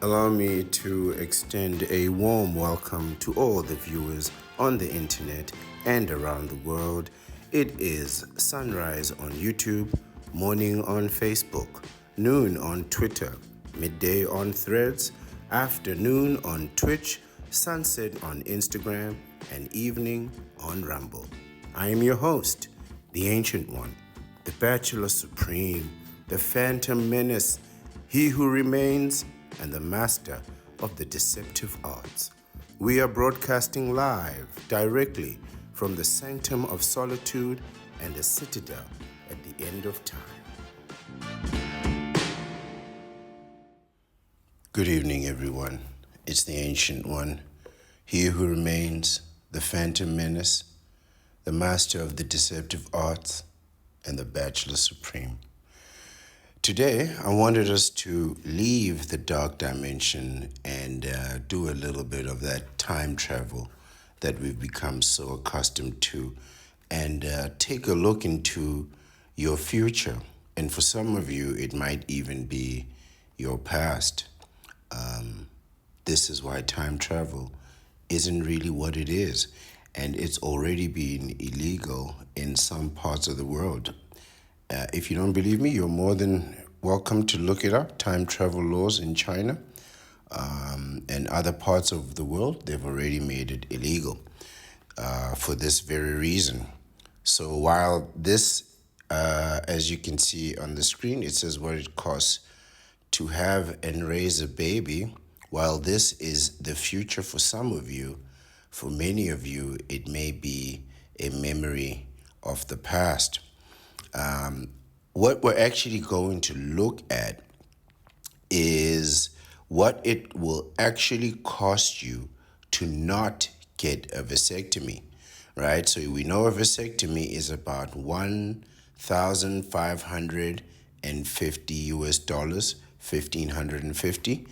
Allow me to extend a warm welcome to all the viewers on the internet and around the world. It is sunrise on YouTube, morning on Facebook, noon on Twitter, midday on Threads, afternoon on Twitch, sunset on Instagram, and evening on Rumble. I am your host, the Ancient One, the Bachelor Supreme, the Phantom Menace, he who remains, and the master of the deceptive arts. We are broadcasting live directly from the sanctum of solitude and the citadel at the end of time. Good evening, everyone. It's the Ancient One, he who remains, the Phantom Menace, the master of the deceptive arts, and the Bachelor Supreme. Today, I wanted us to leave the dark dimension and do a little bit of that time travel that we've become so accustomed to, and take a look into your future. And for some of you, it might even be your past. This is why time travel isn't really what it is, and it's already been illegal in some parts of the world. If you don't believe me, you're more than welcome to look it up. Time travel laws in China and other parts of the world, they've already made it illegal for this very reason. So while this, as you can see on the screen, it says what it costs to have and raise a baby. While this is the future for some of you, for many of you, it may be a memory of the past. What we're actually going to look at is what it will actually cost you to not get a vasectomy, right? So we know a vasectomy is about $1,550 US dollars, 1,550.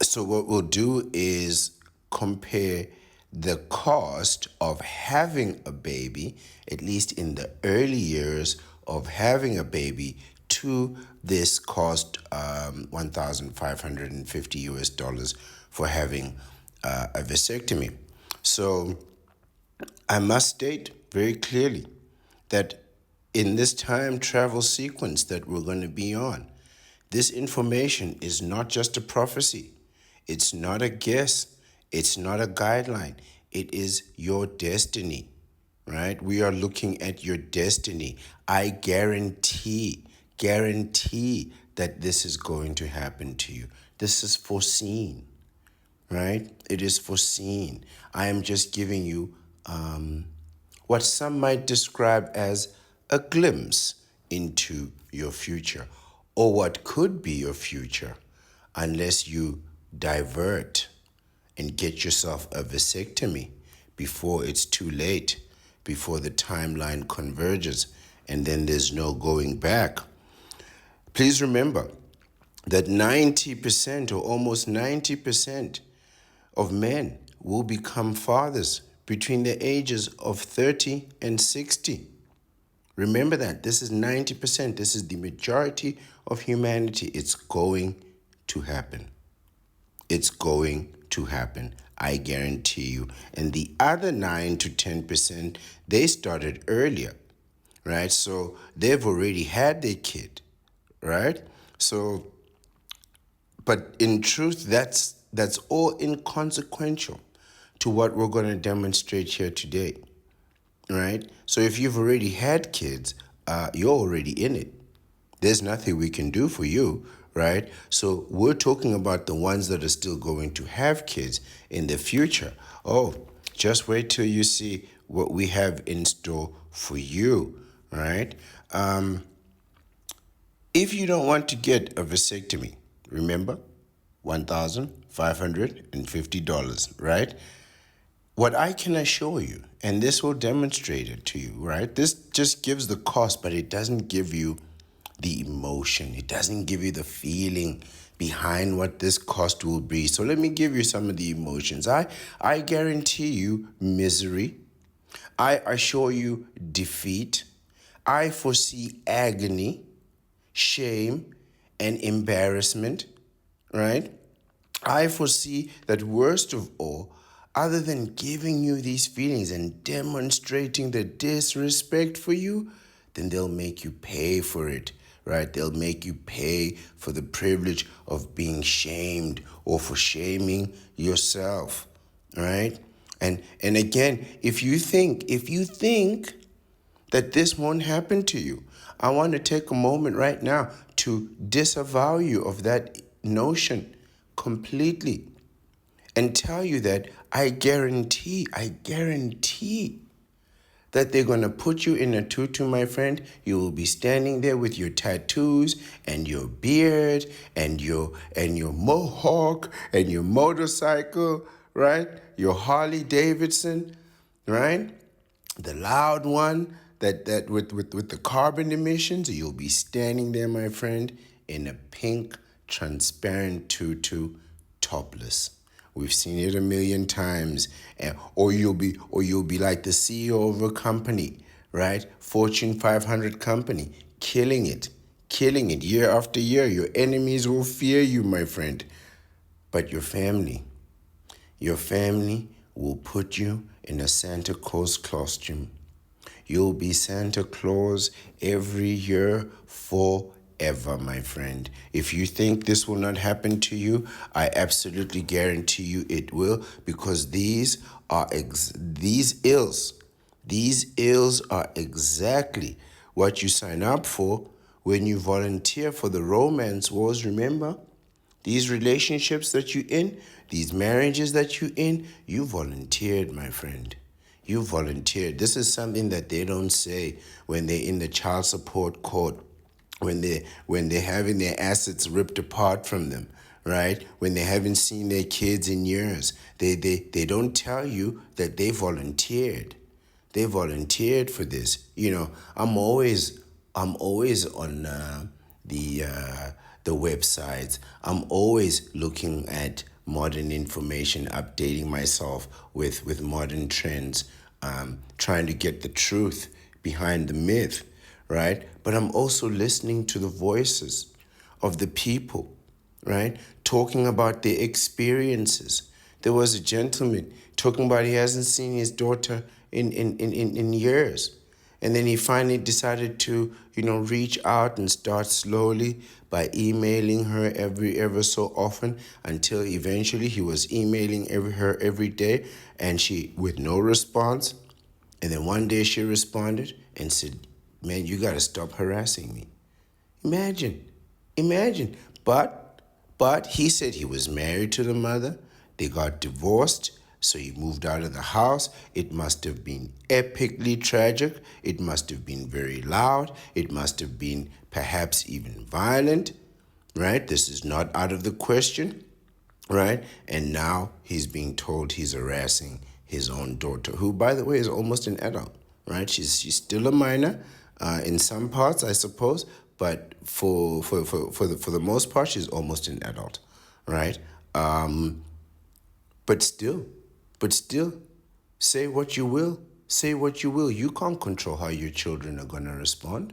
So what we'll do is compare the cost of having a baby, at least in the early years of having a baby, to this cost, 1,550 US dollars for having a vasectomy. So I must state very clearly that in this time travel sequence that we're going to be on, this information is not just a prophecy. It's not a guess. It's not a guideline. It is your destiny, right? We are looking at your destiny. I guarantee that this is going to happen to you. This is foreseen, right? It is foreseen. I am just giving you what some might describe as a glimpse into your future, or what could be your future, unless you divert and get yourself a vasectomy before it's too late, before the timeline converges, and then there's no going back. Please remember that 90% or almost 90% of men will become fathers between the ages of 30 and 60. Remember that. This is 90%. This is the majority of humanity. It's going to happen. It's going to happen. I guarantee you. And the other 9 to 10%, they started earlier, right? So they've already had their kid, right? So, but in truth, that's all inconsequential to what we're going to demonstrate here today, right? So if you've already had kids, you're already in it. There's nothing we can do for you, right? So we're talking about the ones that are still going to have kids in the future. Oh, just wait till you see what we have in store for you, right? If you don't want to get a vasectomy, remember, $1,550, right? What I can assure you, and this will demonstrate it to you, right? This just gives the cost, but it doesn't give you the emotion. It doesn't give you the feeling behind what this cost will be. So let me give you some of the emotions. I guarantee you misery. I assure you defeat. I foresee agony, shame, and embarrassment, right? I foresee that worst of all, other than giving you these feelings and demonstrating the disrespect for you, then they'll make you pay for it, right? They'll make you pay for the privilege of being shamed or for shaming yourself, right? And again, if you think that this won't happen to you, I want to take a moment right now to disavow you of that notion completely and tell you that I guarantee that they're going to put you in a tutu, my friend. You will be standing there with your tattoos and your beard and your mohawk and your motorcycle, right? Your Harley Davidson, right? The loud one that with the carbon emissions. You'll be standing there, my friend, in a pink transparent tutu, topless. We've seen it a million times. Or you'll be like the CEO of a company, right? Fortune 500 company, killing it year after year. Your enemies will fear you, my friend. But your family will put you in a Santa Claus costume. You'll be Santa Claus every year forever, my friend. If you think this will not happen to you, I absolutely guarantee you it will, because these ills are exactly what you sign up for when you volunteer for the romance wars, remember? These relationships that you're in, these marriages that you're in, you volunteered, my friend. You volunteered. This is something that they don't say when they're in the child support court, when they're having their assets ripped apart from them, right? When they haven't seen their kids in years. They don't tell you that they volunteered. They volunteered for this. I'm always on the websites. I'm always looking at modern information, updating myself with modern trends, trying to get the truth behind the myth, right? But I'm also listening to the voices of the people, right? Talking about their experiences. There was a gentleman talking about he hasn't seen his daughter in years. And then he finally decided to, reach out and start slowly by emailing her ever so often, until eventually he was emailing her every day, and she with no response. And then one day she responded and said, "Man, you got to stop harassing me." Imagine, imagine. But he said he was married to the mother. They got divorced, so he moved out of the house. It must have been epically tragic. It must have been very loud. It must have been perhaps even violent, right? This is not out of the question, right? And now he's being told he's harassing his own daughter, who, by the way, is almost an adult, right? She's still a minor, in some parts, I suppose, but for the most part, she's almost an adult, right? But still, but still, say what you will. Say what you will. You can't control how your children are gonna respond,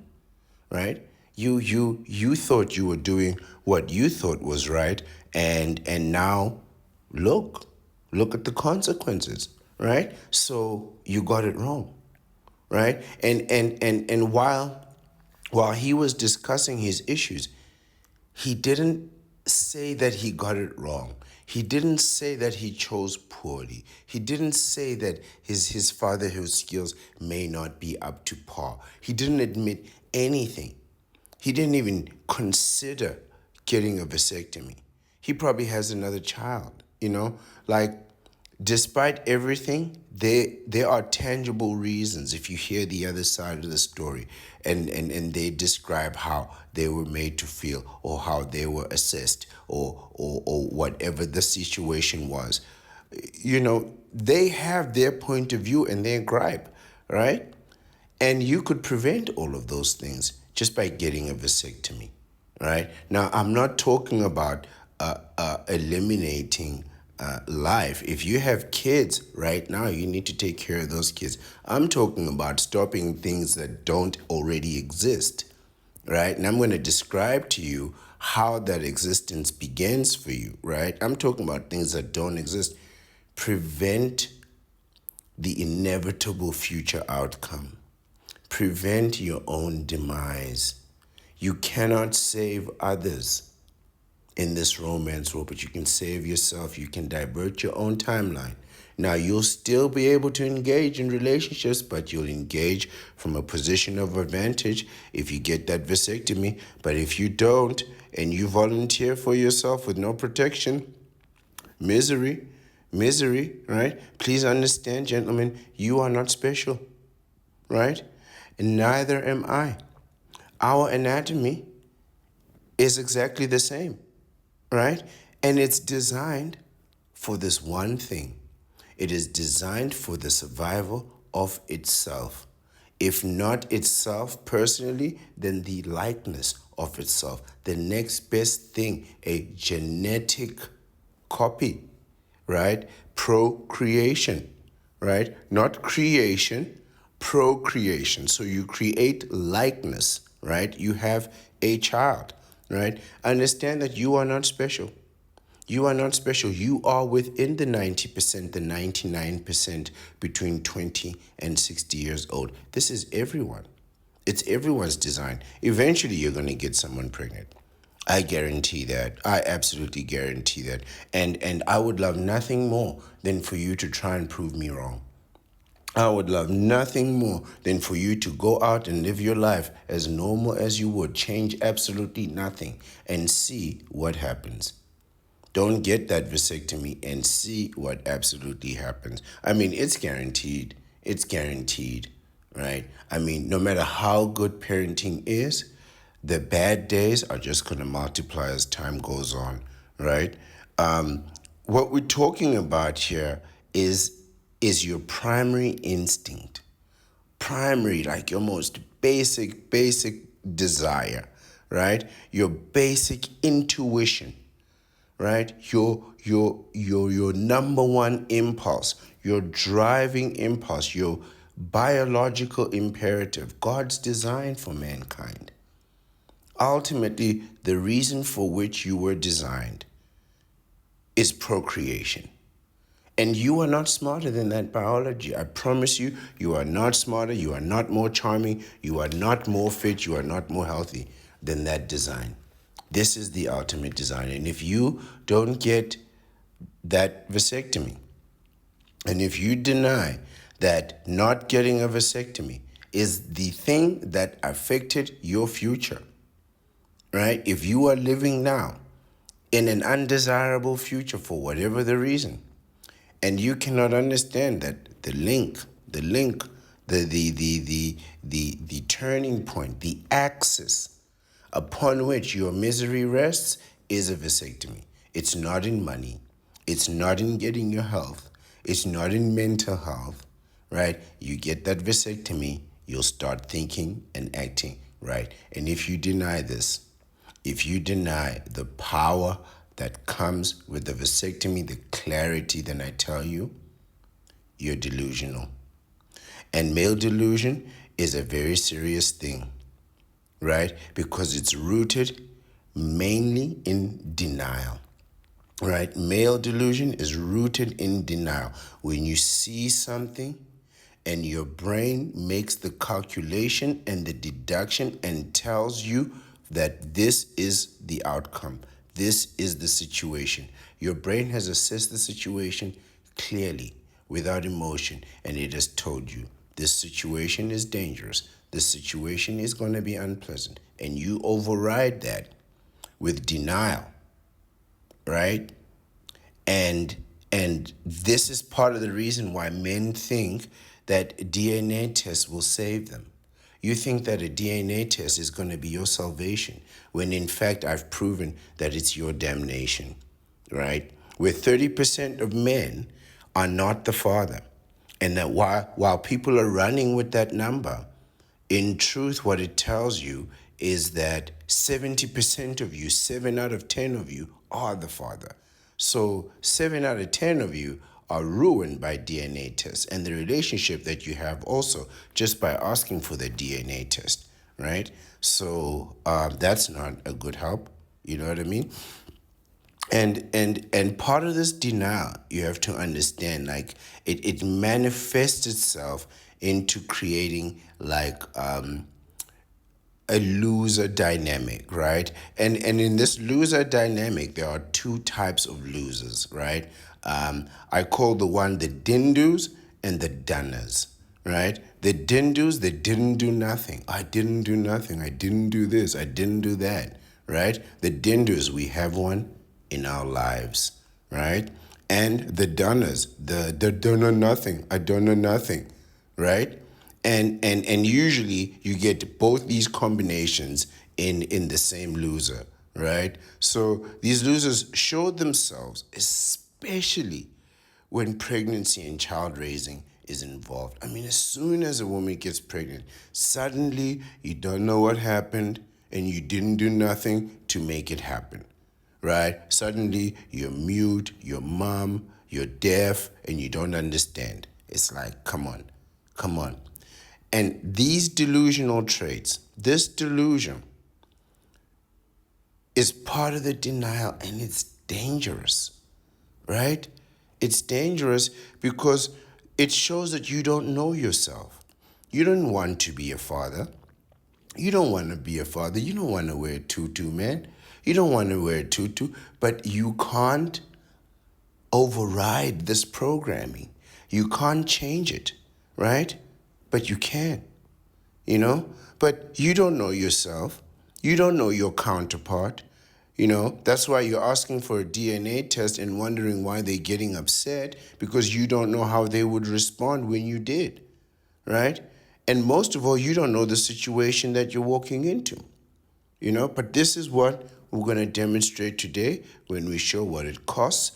right? You thought you were doing what you thought was right, and now look at the consequences, right? So you got it wrong, right? And while he was discussing his issues, he didn't say that he got it wrong. He didn't say that he chose poorly. He didn't say that his fatherhood skills may not be up to par. He didn't admit anything. He didn't even consider getting a vasectomy. He probably has another child, Like, despite everything, there are tangible reasons if you hear the other side of the story, and they describe how they were made to feel, or how they were assessed, or whatever the situation was. They have their point of view and their gripe, right? And you could prevent all of those things just by getting a vasectomy, right? Now, I'm not talking about eliminating life. If you have kids right now, you need to take care of those kids. I'm talking about stopping things that don't already exist, right? And I'm going to describe to you how that existence begins for you, right? I'm talking about things that don't exist. Prevent the inevitable future outcome. Prevent your own demise. You cannot save others in this romance role, but you can save yourself. You can divert your own timeline. Now, you'll still be able to engage in relationships, but you'll engage from a position of advantage if you get that vasectomy. But if you don't, and you volunteer for yourself with no protection, misery, misery, right? Please understand, gentlemen, you are not special, right? And neither am I. Our anatomy is exactly the same, right? And it's designed for this one thing. It is designed for the survival of itself. If not itself personally, then the likeness of itself. The next best thing, a genetic copy, right? Procreation, right? Not creation, procreation. So you create likeness, right? You have a child, right? Understand that you are not special. You are not special. You are within the 90%, the 99% between 20 and 60 years old. This is everyone. It's everyone's design. Eventually, you're going to get someone pregnant. I guarantee that. I absolutely guarantee that. And I would love nothing more than for you to try and prove me wrong. I would love nothing more than for you to go out and live your life as normal as you would, change absolutely nothing, and see what happens. Don't get that vasectomy and see what absolutely happens. I mean, it's guaranteed. It's guaranteed, right? I mean, no matter how good parenting is, the bad days are just going to multiply as time goes on, right? What we're talking about here is your primary instinct, primary, like your most basic desire, right? Your basic intuition, right? Your number one impulse, your driving impulse, your biological imperative, God's design for mankind. Ultimately, the reason for which you were designed is procreation. And you are not smarter than that biology. I promise you, you are not smarter, you are not more charming, you are not more fit, you are not more healthy than that design. This is the ultimate design. And if you don't get that vasectomy, and if you deny that not getting a vasectomy is the thing that affected your future, right? If you are living now in an undesirable future for whatever the reason, and you cannot understand that the turning point, the axis upon which your misery rests is a vasectomy. It's not in money. It's not in getting your health. It's not in mental health, right? You get that vasectomy, you'll start thinking and acting right. And if you deny this, if you deny the power that comes with the vasectomy, the clarity, then I tell you, you're delusional. And male delusion is a very serious thing, right? Because it's rooted mainly in denial, right? Male delusion is rooted in denial. When you see something and your brain makes the calculation and the deduction and tells you that this is the outcome, this is the situation. Your brain has assessed the situation clearly, without emotion, and it has told you this situation is dangerous, this situation is going to be unpleasant, and you override that with denial, right? And this is part of the reason why men think that DNA tests will save them. You think that a DNA test is going to be your salvation, when in fact I've proven that it's your damnation, right? Where 30% of men are not the father. And that while people are running with that number, in truth, what it tells you is that 70% of you, 7 out of 10 of you, are the father. So 7 out of 10 of you are ruined by DNA tests, and the relationship that you have also just by asking for the DNA test, right? So that's not a good help. You know what I mean? And part of this denial, you have to understand, like it manifests itself into creating like a loser dynamic, right? And in this loser dynamic, there are two types of losers, right? I call the one the dindus and the donners, right? The dindus, they didn't do nothing. I didn't do nothing. I didn't do this. I didn't do that, right? The dindus, we have one in our lives, right? And the donners, the don't know nothing. I don't know nothing, right? And usually you get both these combinations in the same loser, right? So these losers show themselves, especially when pregnancy and child raising is involved. I mean, as soon as a woman gets pregnant, suddenly you don't know what happened and you didn't do nothing to make it happen, right? Suddenly you're mute, you're mum, you're deaf, and you don't understand. It's like, come on, come on. And these delusional traits, this delusion is part of the denial, and it's dangerous, right? It's dangerous because it shows that you don't know yourself. You don't want to be a father. You don't want to be a father. You don't want to wear a tutu, man. You don't want to wear a tutu, but you can't override this programming. You can't change it, right? But you can, you know? But you don't know yourself. You don't know your counterpart. You know, that's why you're asking for a DNA test and wondering why they're getting upset, because you don't know how they would respond when you did, right? And most of all, you don't know the situation that you're walking into, you know? But this is what we're going to demonstrate today when we show what it costs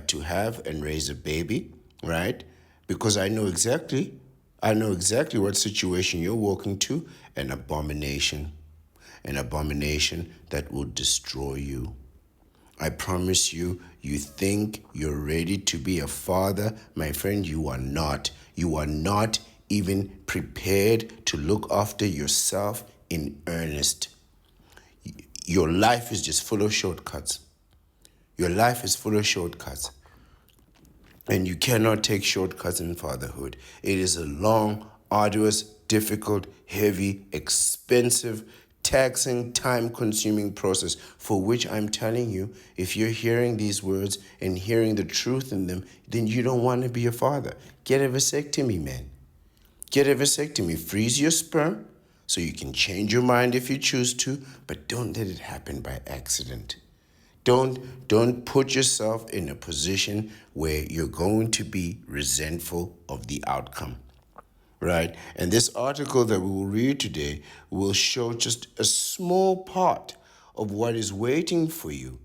to have and raise a baby, right? Because I know exactly what situation you're walking to, an abomination that will destroy you. I promise you, you think you're ready to be a father. My friend, you are not. You are not even prepared to look after yourself in earnest. Your life is just full of shortcuts. Your life is full of shortcuts. And you cannot take shortcuts in fatherhood. It is a long, arduous, difficult, heavy, expensive, taxing, time-consuming process for which I'm telling you, if you're hearing these words and hearing the truth in them, then you don't want to be a father. Get a vasectomy, man. Get a vasectomy. Freeze your sperm so you can change your mind if you choose to, but don't let it happen by accident. Don't put yourself in a position where you're going to be resentful of the outcome, right? And this article that we will read today will show just a small part of what is waiting for you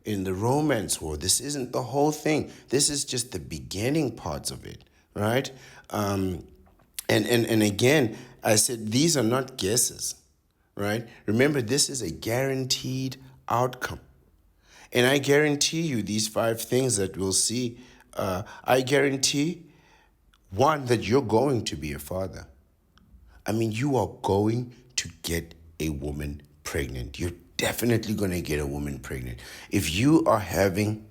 in the romance war. This isn't the whole thing. This is just the beginning parts of it, right? And again, I said these are not guesses, right? Remember, this is a guaranteed outcome. And I guarantee you these 5 things that we'll see, I guarantee, one, that you're going to be a father. I mean, you are going to get a woman pregnant. You're definitely going to get a woman pregnant. If you are having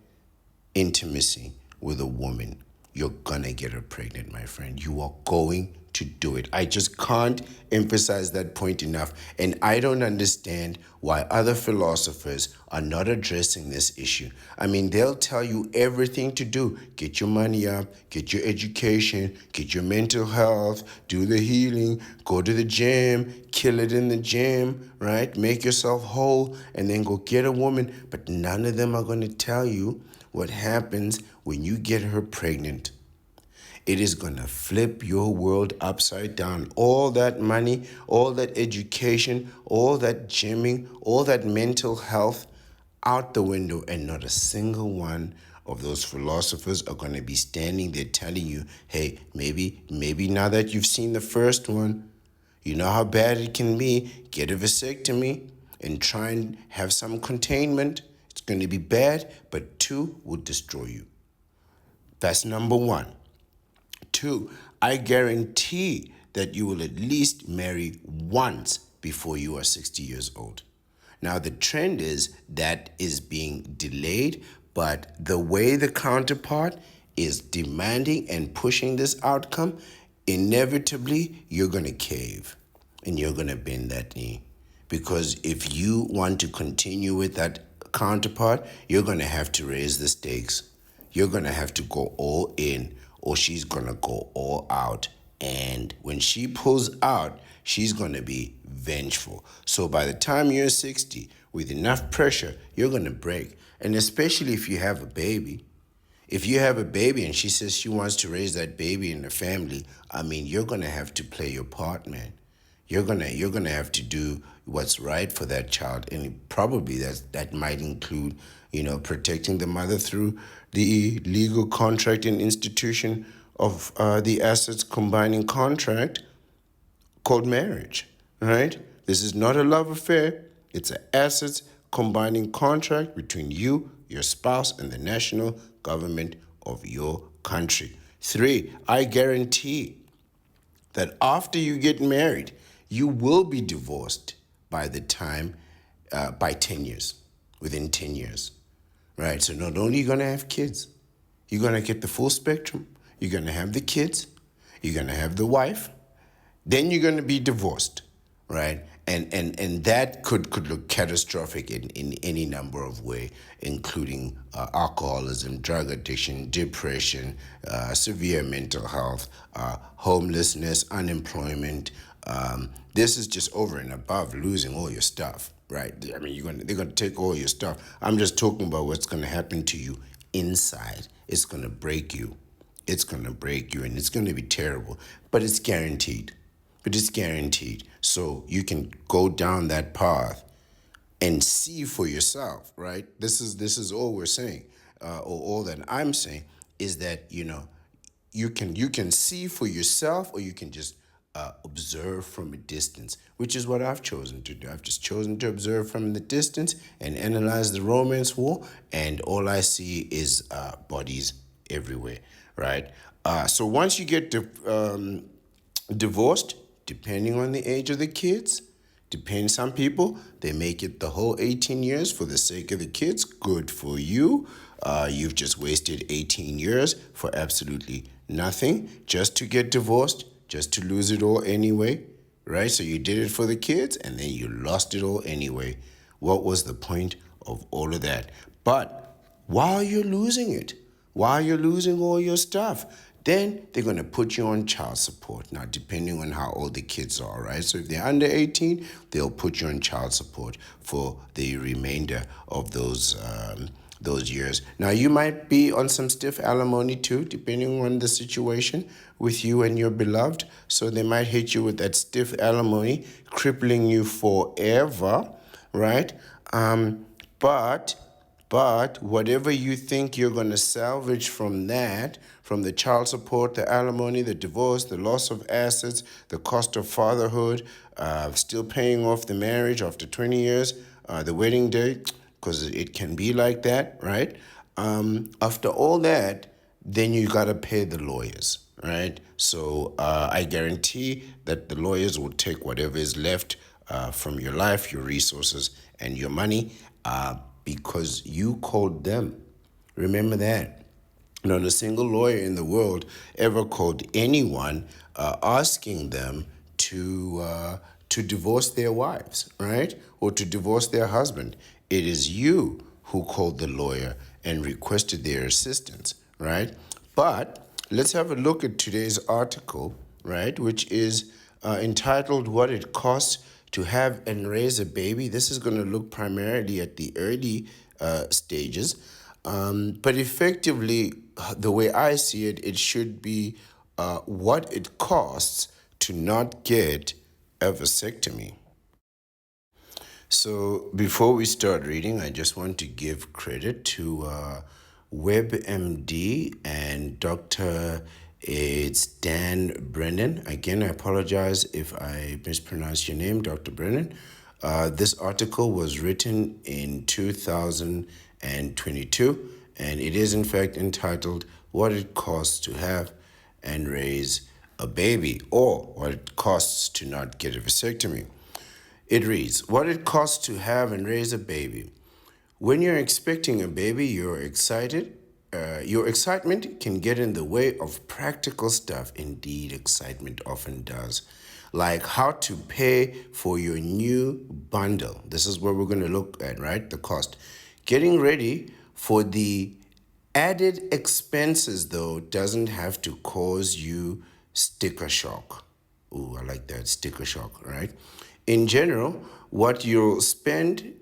intimacy with a woman, you're going to get her pregnant, my friend. You are going to do it. I just can't emphasize that point enough. And I don't understand why other philosophers are not addressing this issue. I mean, they'll tell you everything to do. Get your money up, get your education, get your mental health, do the healing, go to the gym, kill it in the gym, right? Make yourself whole, and then go get a woman. But none of them are going to tell you what happens when you get her pregnant. It is going to flip your world upside down. All that money, all that education, all that gymming, all that mental health out the window, and not a single one of those philosophers are going to be standing there telling you, hey, maybe now that you've seen the first one, you know how bad it can be, get a vasectomy and try and have some containment. It's going to be bad, but 2 will destroy you. That's number 1. 2, I guarantee that you will at least marry once before you are 60 years old. Now, the trend is that is being delayed, but the way the counterpart is demanding and pushing this outcome, inevitably you're going to cave and you're going to bend that knee. Because if you want to continue with that counterpart, you're going to have to raise the stakes. You're going to have to go all in, or she's going to go all out. And when she pulls out, she's going to be vengeful. So by the time you're 60, with enough pressure, you're going to break. And especially if you have a baby. If you have a baby and she says she wants to raise that baby in the family, I mean, you're going to have to play your part, man. You're gonna have to do what's right for that child, and probably that might include, protecting the mother through the legal contract and institution of the assets combining contract called marriage. Right? This is not a love affair. It's an assets combining contract between you, your spouse, and the national government of your country. 3, I guarantee that after you get married, you will be divorced by the time, by 10 years, within 10 years, right? So not only are you going to have kids, you're going to get the full spectrum. You're going to have the kids, you're going to have the wife, then you're going to be divorced, right? And that could look catastrophic in any number of ways, including alcoholism, drug addiction, depression, severe mental health, homelessness, unemployment. This is just over and above losing all your stuff, right? I mean, they're gonna take all your stuff. I'm just talking about what's gonna happen to you inside. It's gonna break you. It's gonna break you, and it's gonna be terrible. But it's guaranteed. So you can go down that path and see for yourself, right? This is all we're saying, or all that I'm saying is that you can see for yourself, or you can just observe from a distance, which is what I've chosen to do. I've just chosen to observe from the distance and analyze the romance war, and all I see is bodies everywhere, right? So once you get divorced, depending on the age of the kids, some people, they make it the whole 18 years for the sake of the kids. Good for you. You've just wasted 18 years for absolutely nothing, just to get divorced, just to lose it all anyway, right? So you did it for the kids, and then you lost it all anyway. What was the point of all of that? But while you're losing it, while you're losing all your stuff, then they're going to put you on child support. Now, depending on how old the kids are, right? So if they're under 18, they'll put you on child support for the remainder of those years. Now, you might be on some stiff alimony too, depending on the situation with you and your beloved. So they might hit you with that stiff alimony, crippling you forever, right? But whatever you think you're going to salvage from that, from the child support, the alimony, the divorce, the loss of assets, the cost of fatherhood, still paying off the marriage after 20 years, the wedding date, because it can be like that, right? After all that, then you got to pay the lawyers, right? So I guarantee that the lawyers will take whatever is left from your life, your resources, and your money, because you called them. Remember that. Not a single lawyer in the world ever called anyone asking them to divorce their wives, right? Or to divorce their husband. It is you who called the lawyer and requested their assistance, right? But let's have a look at today's article, right? Which is entitled "What It Costs to Have and Raise a Baby." This is going to look primarily at the early stages. But effectively, the way I see it, it should be what it costs to not get a vasectomy. So before we start reading, I just want to give credit to WebMD and Dr. It's Dan Brennan. Again, I apologize if I mispronounced your name, Dr. Brennan. This article was written in 2022, and it is in fact entitled "What It Costs to Have and Raise a Baby," or "What It Costs to Not Get a Vasectomy." It reads, what it costs to have and raise a baby. When you're expecting a baby, you're excited. Your excitement can get in the way of practical stuff. Indeed, excitement often does. Like how to pay for your new bundle. This is what we're going to look at, right? The cost. Getting ready for the added expenses, though, doesn't have to cause you sticker shock. Ooh, I like that, sticker shock, right? In general, what you'll spend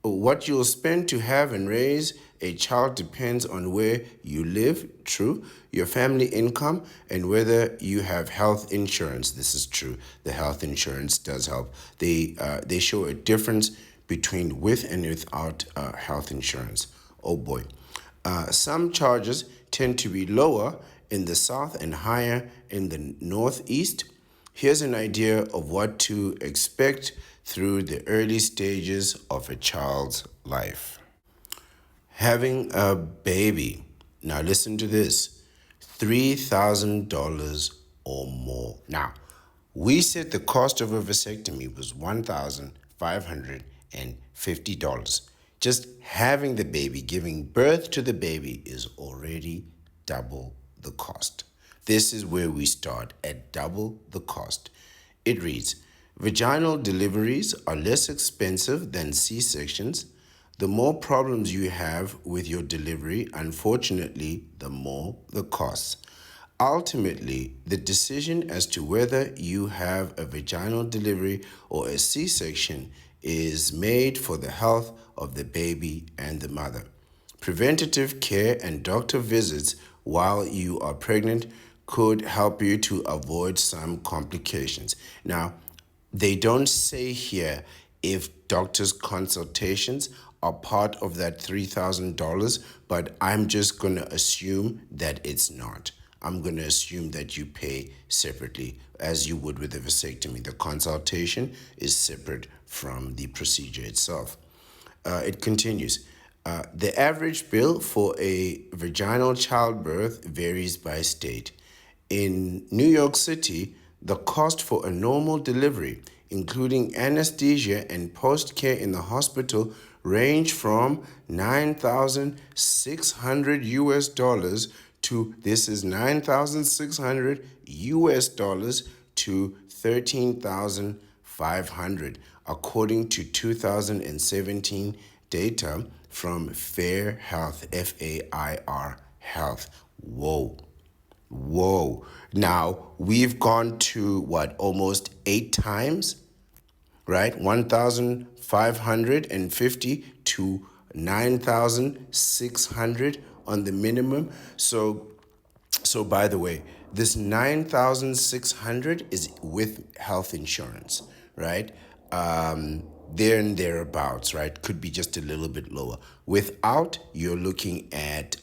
to have and raise a child depends on where you live, true, your family income, and whether you have health insurance. This is true. The health insurance does help. They show a difference between with and without health insurance. Oh boy. Some charges tend to be lower in the south and higher in the northeast. Here's an idea of what to expect through the early stages of a child's life. Having a baby. Now listen to this. $3,000 or more. Now, we said the cost of a vasectomy was $1,550. Just having the baby, giving birth to the baby, is already double the cost. This is where we start at double the cost. It reads, vaginal deliveries are less expensive than C-sections. The more problems you have with your delivery, unfortunately, the more the costs. Ultimately, the decision as to whether you have a vaginal delivery or a C-section is made for the health of the baby and the mother. Preventative care and doctor visits while you are pregnant could help you to avoid some complications. Now, they don't say here if doctor's consultations are part of that $3,000, but I'm just going to assume that it's not. I'm going to assume that you pay separately as you would with a vasectomy. The consultation is separate from the procedure itself. It continues. The average bill for a vaginal childbirth varies by state. In New York City, the cost for a normal delivery, including anesthesia and post-care in the hospital, range from $9,600 to this is $9,600 to $13,500, according to 2017 data from Fair Health, FAIR Health. Whoa. Now, we've gone to what, almost 8 times, right? 1,550 to 9,600 on the minimum. So by the way, this 9,600 is with health insurance, right? There and thereabouts, right? Could be just a little bit lower. Without, you're looking at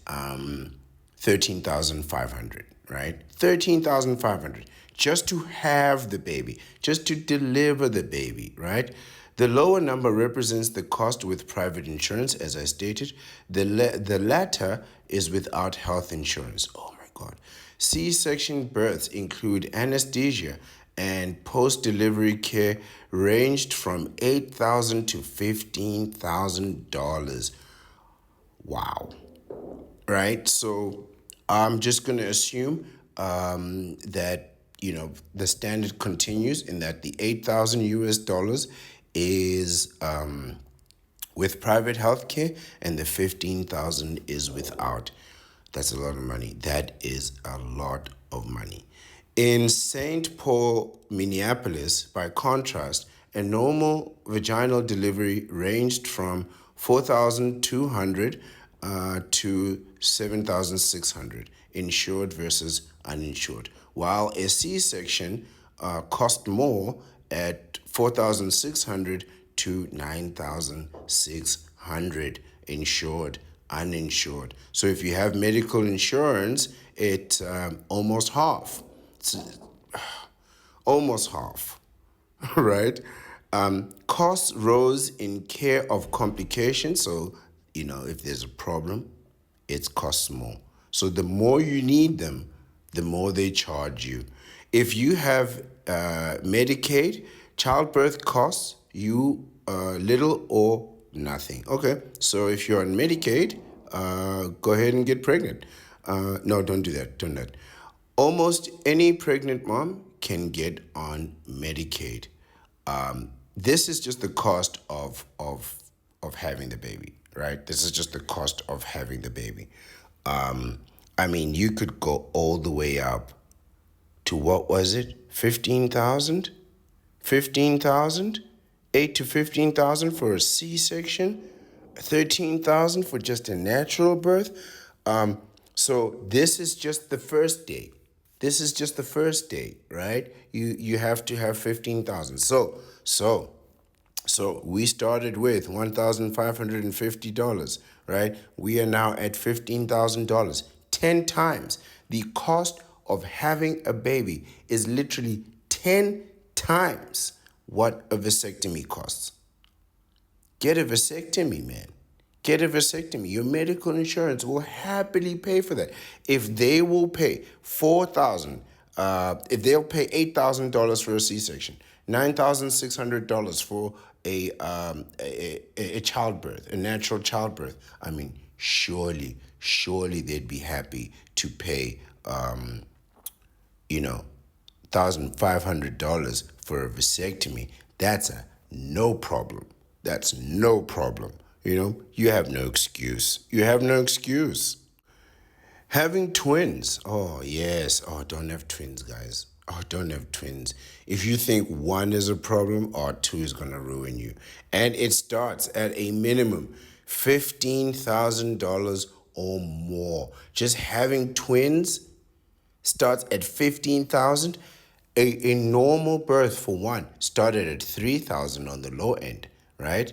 13,500, right? 13,500 just to have the baby, just to deliver the baby, right? The lower number represents the cost with private insurance, as I stated. The latter is without health insurance. Oh my God. C-section births include anesthesia and post-delivery care ranged from $8,000 to $15,000. Wow. Right? So I'm just going to assume that, the standard continues in that the $8,000 is with private health care and the $15,000 is without. That's a lot of money. That is a lot of money. In St. Paul, Minneapolis, by contrast, a normal vaginal delivery ranged from $4,200 to $7,600, insured versus uninsured, while a C-section cost more at $4,600 to $9,600, insured, uninsured. So if you have medical insurance, it's almost half. It's almost half, right? Costs rose in care of complications. So, if there's a problem, it costs more. So the more you need them, the more they charge you. If you have Medicaid, childbirth costs you little or nothing. Okay, so if you're on Medicaid, go ahead and get pregnant. No, don't do that. Don't do that. Almost any pregnant mom can get on Medicaid. This is just the cost of having the baby, right? This is just the cost of having the baby. I mean, you could go all the way up to what was it? 15,000? 15,000? 8 to 15,000 for a C-section? 13,000 for just a natural birth? So this is just the first day. This is just the first day, right? You have to have 15,000. So we started with $1,550, right? We are now at $15,000. 10 times. The cost of having a baby is literally 10 times what a vasectomy costs. Get a vasectomy, man. Get a vasectomy. Your medical insurance will happily pay for that. If they will pay if they'll pay $8,000 for a C-section, $9,600 for a childbirth, a natural childbirth. I mean, surely they'd be happy to pay, $1,500 for a vasectomy. That's a no problem. That's no problem. You have no excuse. You have no excuse. Having twins. Oh, yes. Oh, don't have twins, guys. Oh, don't have twins. If you think one is a problem, or two is going to ruin you. And it starts at a minimum $15,000 or more. Just having twins starts at 15,000. A normal birth for one started at 3,000 on the low end, right?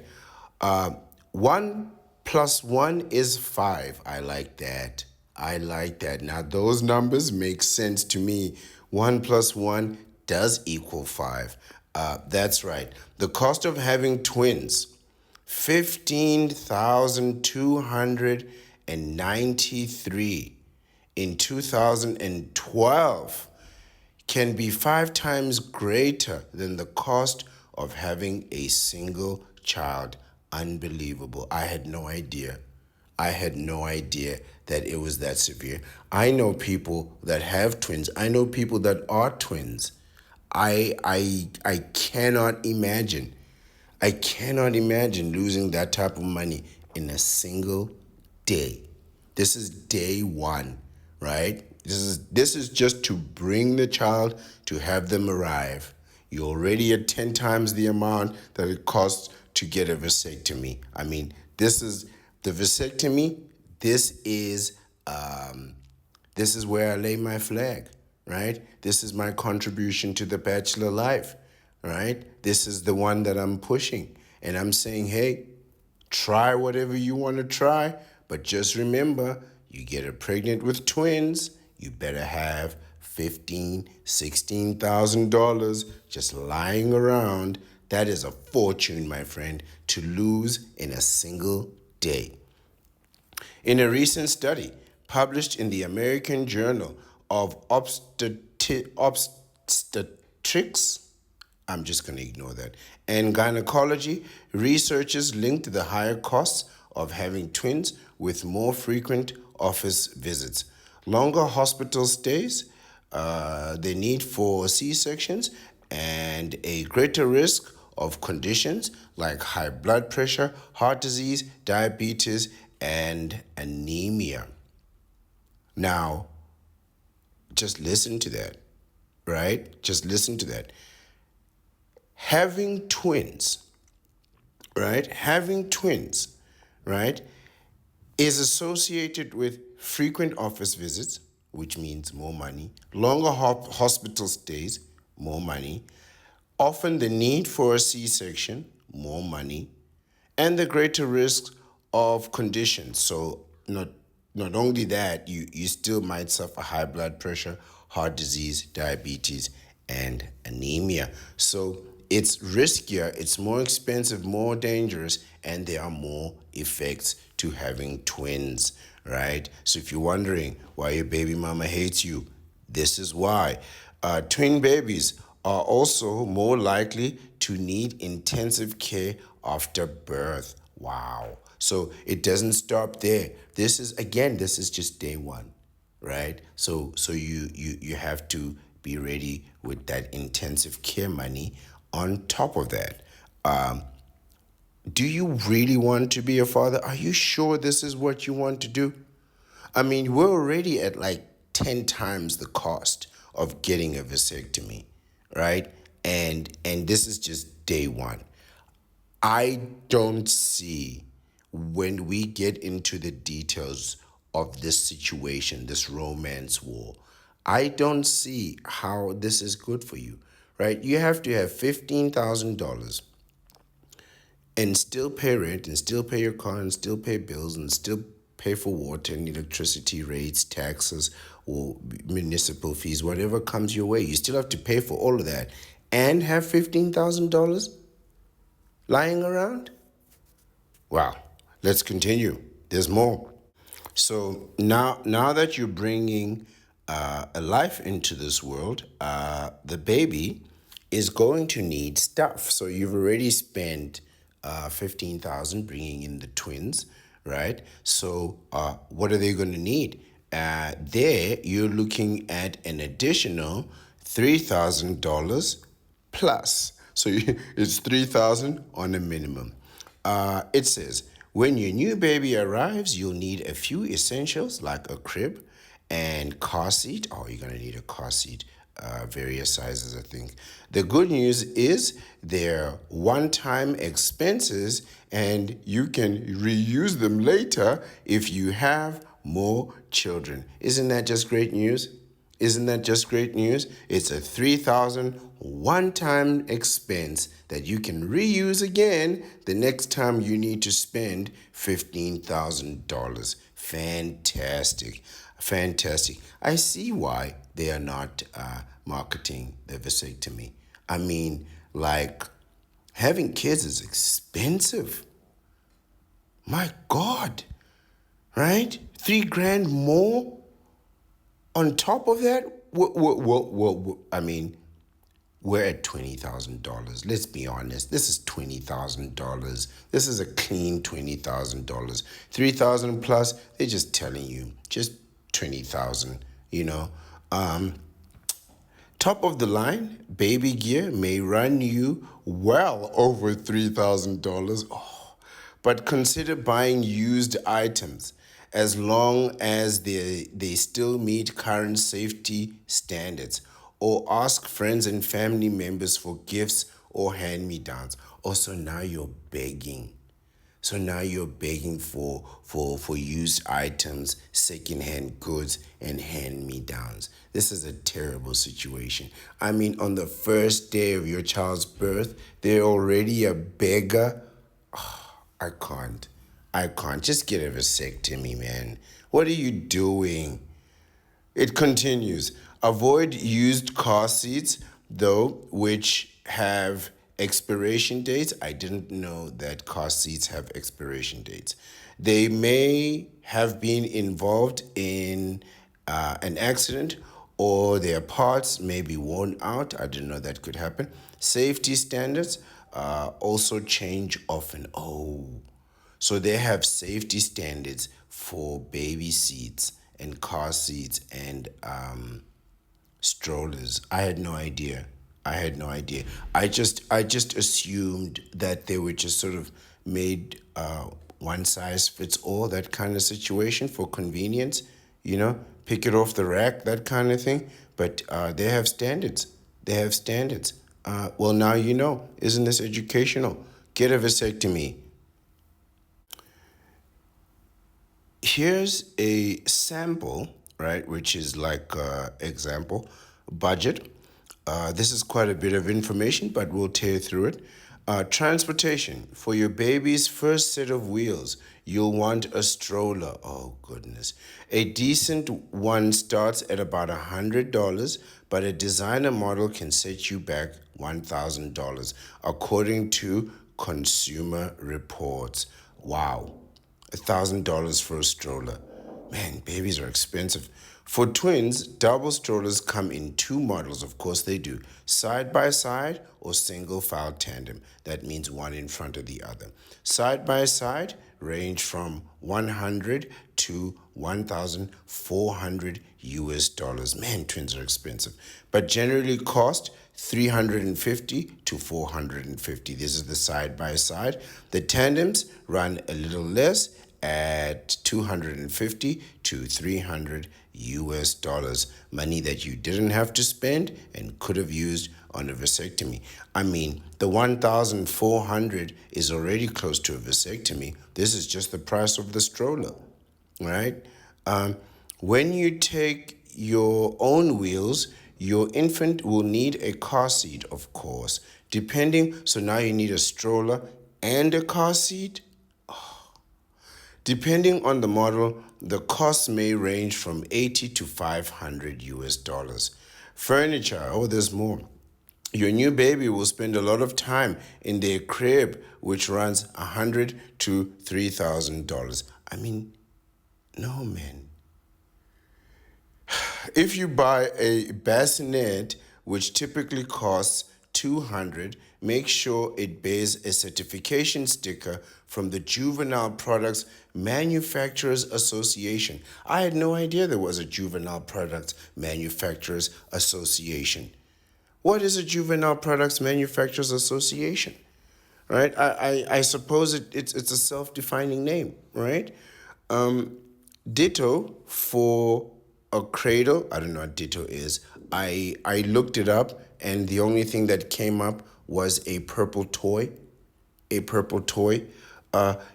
1 + 1 is 5. I like that. I like that. Now those numbers make sense to me. 1 + 1 does equal 5. That's right. The cost of having twins, $15,293 in 2012, can be 5 times greater than the cost of having a single child. Unbelievable. I had no idea. I had no idea that it was that severe. I know people that have twins. I know people that are twins. I cannot imagine. I cannot imagine losing that type of money in a single day. This is day one, right? This is just to bring the child, to have them arrive. You're already at 10 times the amount that it costs to get a vasectomy. I mean, this is the vasectomy. This is where I lay my flag, right? This is my contribution to the bachelor life, right? This is the one that I'm pushing. And I'm saying, hey, try whatever you want to try, but just remember, you get her pregnant with twins, you better have $16,000 just lying around. That is a fortune, my friend, to lose in a single day. In a recent study published in the American Journal of Obstetrics, I'm just going to ignore that, and gynecology, researchers linked the higher costs of having twins with more frequent office visits, longer hospital stays, the need for C-sections, and a greater risk of conditions like high blood pressure, heart disease, diabetes, and anemia. Now, just listen to that, right? Just listen to that. Having twins, right? Is associated with frequent office visits, which means more money, longer hospital stays, more money, often the need for a C-section, more money, and the greater risk of conditions. So not only that, you still might suffer high blood pressure, heart disease, diabetes, and anemia. So it's riskier, it's more expensive, more dangerous, and there are more effects to having twins, right? So if you're wondering why your baby mama hates you, this is why. Twin babies are also more likely to need intensive care after birth. Wow. So it doesn't stop there. This is just day one, right? So you have to be ready with that intensive care money on top of that. Do you really want to be a father? Are you sure this is what you want to do? I mean, we're already at like 10 times the cost of getting a vasectomy, right? And this is just day one. I don't see, when we get into the details of this situation, this romance war, I don't see how this is good for you, right? You have to have $15,000 and still pay rent and still pay your car and still pay bills and still pay for water and electricity rates, taxes, or municipal fees, whatever comes your way. You still have to pay for all of that and have $15,000 lying around? Wow. Let's continue. There's more. So now that you're bringing a life into this world, the baby is going to need stuff. So you've already spent 15,000 bringing in the twins, right? So what are they going to need? There you're looking at an additional $3,000 plus. So it's 3,000 on a minimum. It says, when your new baby arrives, you'll need a few essentials like a crib and car seat. Oh, you're going to need a car seat, various sizes, I think. The good news is they're one-time expenses and you can reuse them later if you have more children. Isn't that just great news? Isn't that just great news? It's a 3,000 one-time expense that you can reuse again the next time you need to spend $15,000. Fantastic. Fantastic. I see why they are not marketing the vasectomy. I mean, like, having kids is expensive. My God, right? 3 grand more on top of that? I mean, we're at $20,000. Let's be honest. This is $20,000. This is a clean $20,000. 3,000 plus, they're just telling you, just 20,000, you know. Top of the line, baby gear may run you well over $3,000. Oh, but consider buying used items as long as they still meet current safety standards, or ask friends and family members for gifts or hand-me-downs. Also, now you're begging. So now you're begging for used items, secondhand goods, and hand-me-downs. This is a terrible situation. I mean, on the first day of your child's birth, they're already a beggar. I can't. I can't. Just get a vasectomy, man. What are you doing? It continues. Avoid used car seats, though, which have expiration dates. I didn't know that car seats have expiration dates. They may have been involved in an accident, or their parts may be worn out. I didn't know that could happen. Safety standards also change often. Oh, so they have safety standards for baby seats and car seats and strollers. I had no idea. I had no idea. I just assumed that they were just sort of made one size fits all, that kind of situation for convenience, pick it off the rack, that kind of thing. But they have standards. They have standards. Well, now you know. Isn't this educational? Get a vasectomy. Here's a sample, right, which is like example budget. This is quite a bit of information, but we'll tear through it. Transportation. For your baby's first set of wheels, you'll want a stroller. Oh, goodness. A decent one starts at about $100, but a designer model can set you back $1,000, according to Consumer Reports. Wow. $1,000 for a stroller. Man, babies are expensive. For twins, double strollers come in two models, of course they do, side by side or single file tandem. That means one in front of the other. Side by side range from 100 to 1,400 US dollars. Man, twins are expensive, but generally cost 350 to 450. This is the side by side. The tandems run a little less at 250 to 300 US dollars. Money that you didn't have to spend and could have used on a vasectomy. I mean, the 1,400 is already close to a vasectomy. This is just the price of the stroller, right? When you take your own wheels, your infant will need a car seat, of course. So now you need a stroller and a car seat. Depending on the model, the cost may range from 80 to 500 US dollars. Furniture, there's more. Your new baby will spend a lot of time in their crib, which runs $100 to $3,000. I mean, no, man. If you buy a bassinet, which typically costs $200, make sure it bears a certification sticker from the Juvenile Products Manufacturers Association. I had no idea there was a Juvenile Products Manufacturers Association. What is a Juvenile Products Manufacturers Association? Right? I suppose it's a self-defining name, right? Ditto for a cradle. I don't know what ditto is. I looked it up, and the only thing that came up was a purple toy. A purple toy.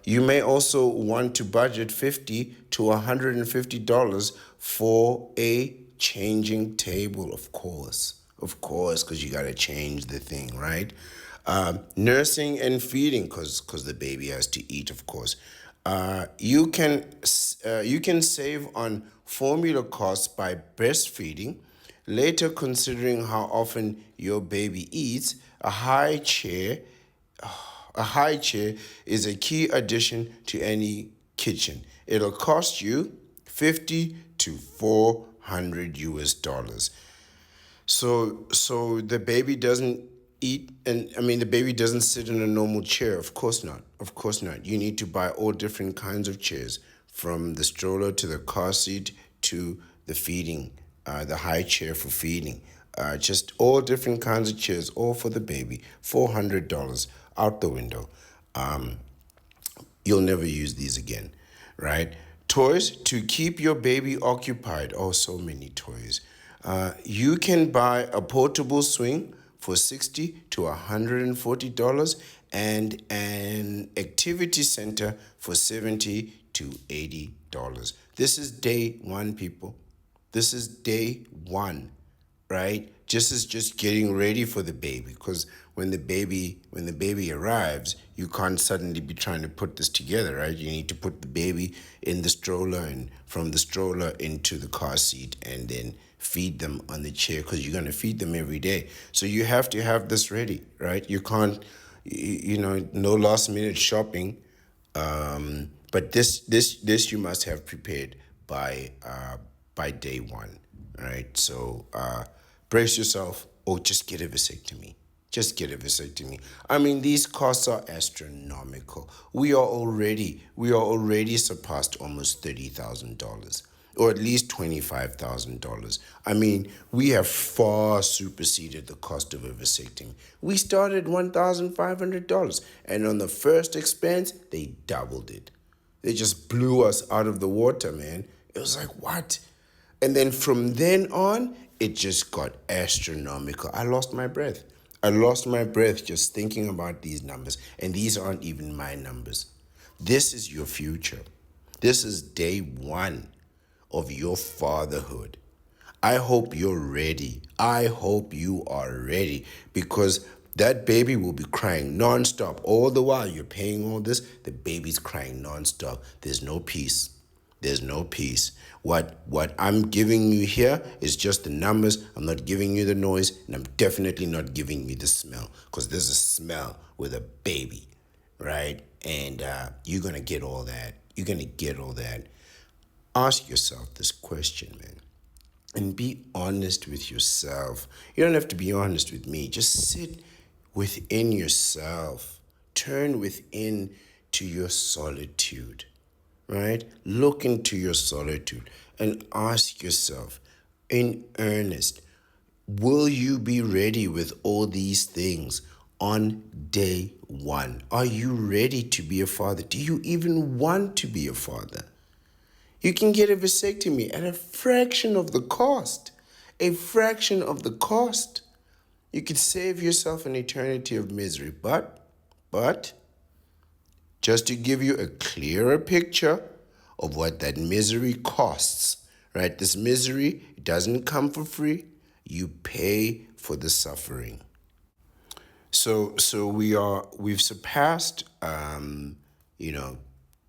You may also want to budget $50 to $150 for a changing table, of course, because you gotta change the thing, right? Nursing and feeding, because the baby has to eat, of course. You can save on formula costs by breastfeeding. Later, considering how often your baby eats, a high chair is a key addition to any kitchen. It'll cost you 50 to 400 US dollars. So the baby doesn't eat, and I mean the baby doesn't sit in a normal chair. Of course not. Of course not. You need to buy all different kinds of chairs, from the stroller to the car seat to the feeding, the high chair for feeding. Just all different kinds of chairs, all for the baby. $400 out the window. You'll never use these again, right? Toys to keep your baby occupied. Oh, so many toys. You can buy a portable swing for $60 to $140 and an activity center for $70 to $80. This is day one, people. This is day one, right? Just getting ready for the baby, because when the baby arrives, you can't suddenly be trying to put this together, right? You need to put the baby in the stroller and from the stroller into the car seat and then feed them on the chair, because you're going to feed them every day. So you have to have this ready, right? You can't, no last minute shopping. But this you must have prepared by day one, right? So brace yourself, or just get a vasectomy. Just get a vasectomy. I mean, these costs are astronomical. We are already surpassed almost $30,000, or at least $25,000. I mean, we have far superseded the cost of a vasectomy. We started $1,500, and on the first expense, they doubled it. They just blew us out of the water, man. It was like, what? And then from then on, it just got astronomical. I lost my breath just thinking about these numbers. And these aren't even my numbers. This is your future. This is day one of your fatherhood. I hope you're ready. I hope you are ready, because that baby will be crying nonstop. All the while you're paying all this, the baby's crying nonstop. There's no peace. There's no peace. What I'm giving you here is just the numbers. I'm not giving you the noise, and I'm definitely not giving you the smell, because there's a smell with a baby, right? And you're going to get all that. You're going to get all that. Ask yourself this question, man. and be honest with yourself. You don't have to be honest with me. Just sit within yourself. Turn within to your solitude, right? Look into your solitude and ask yourself in earnest, will you be ready with all these things on day one? Are you ready to be a father? Do you even want to be a father? You can get a vasectomy at a fraction of the cost. A fraction of the cost. You could save yourself an eternity of misery. But, just to give you a clearer picture of what that misery costs, right? This misery doesn't come for free. You pay for the suffering. So we've surpassed you know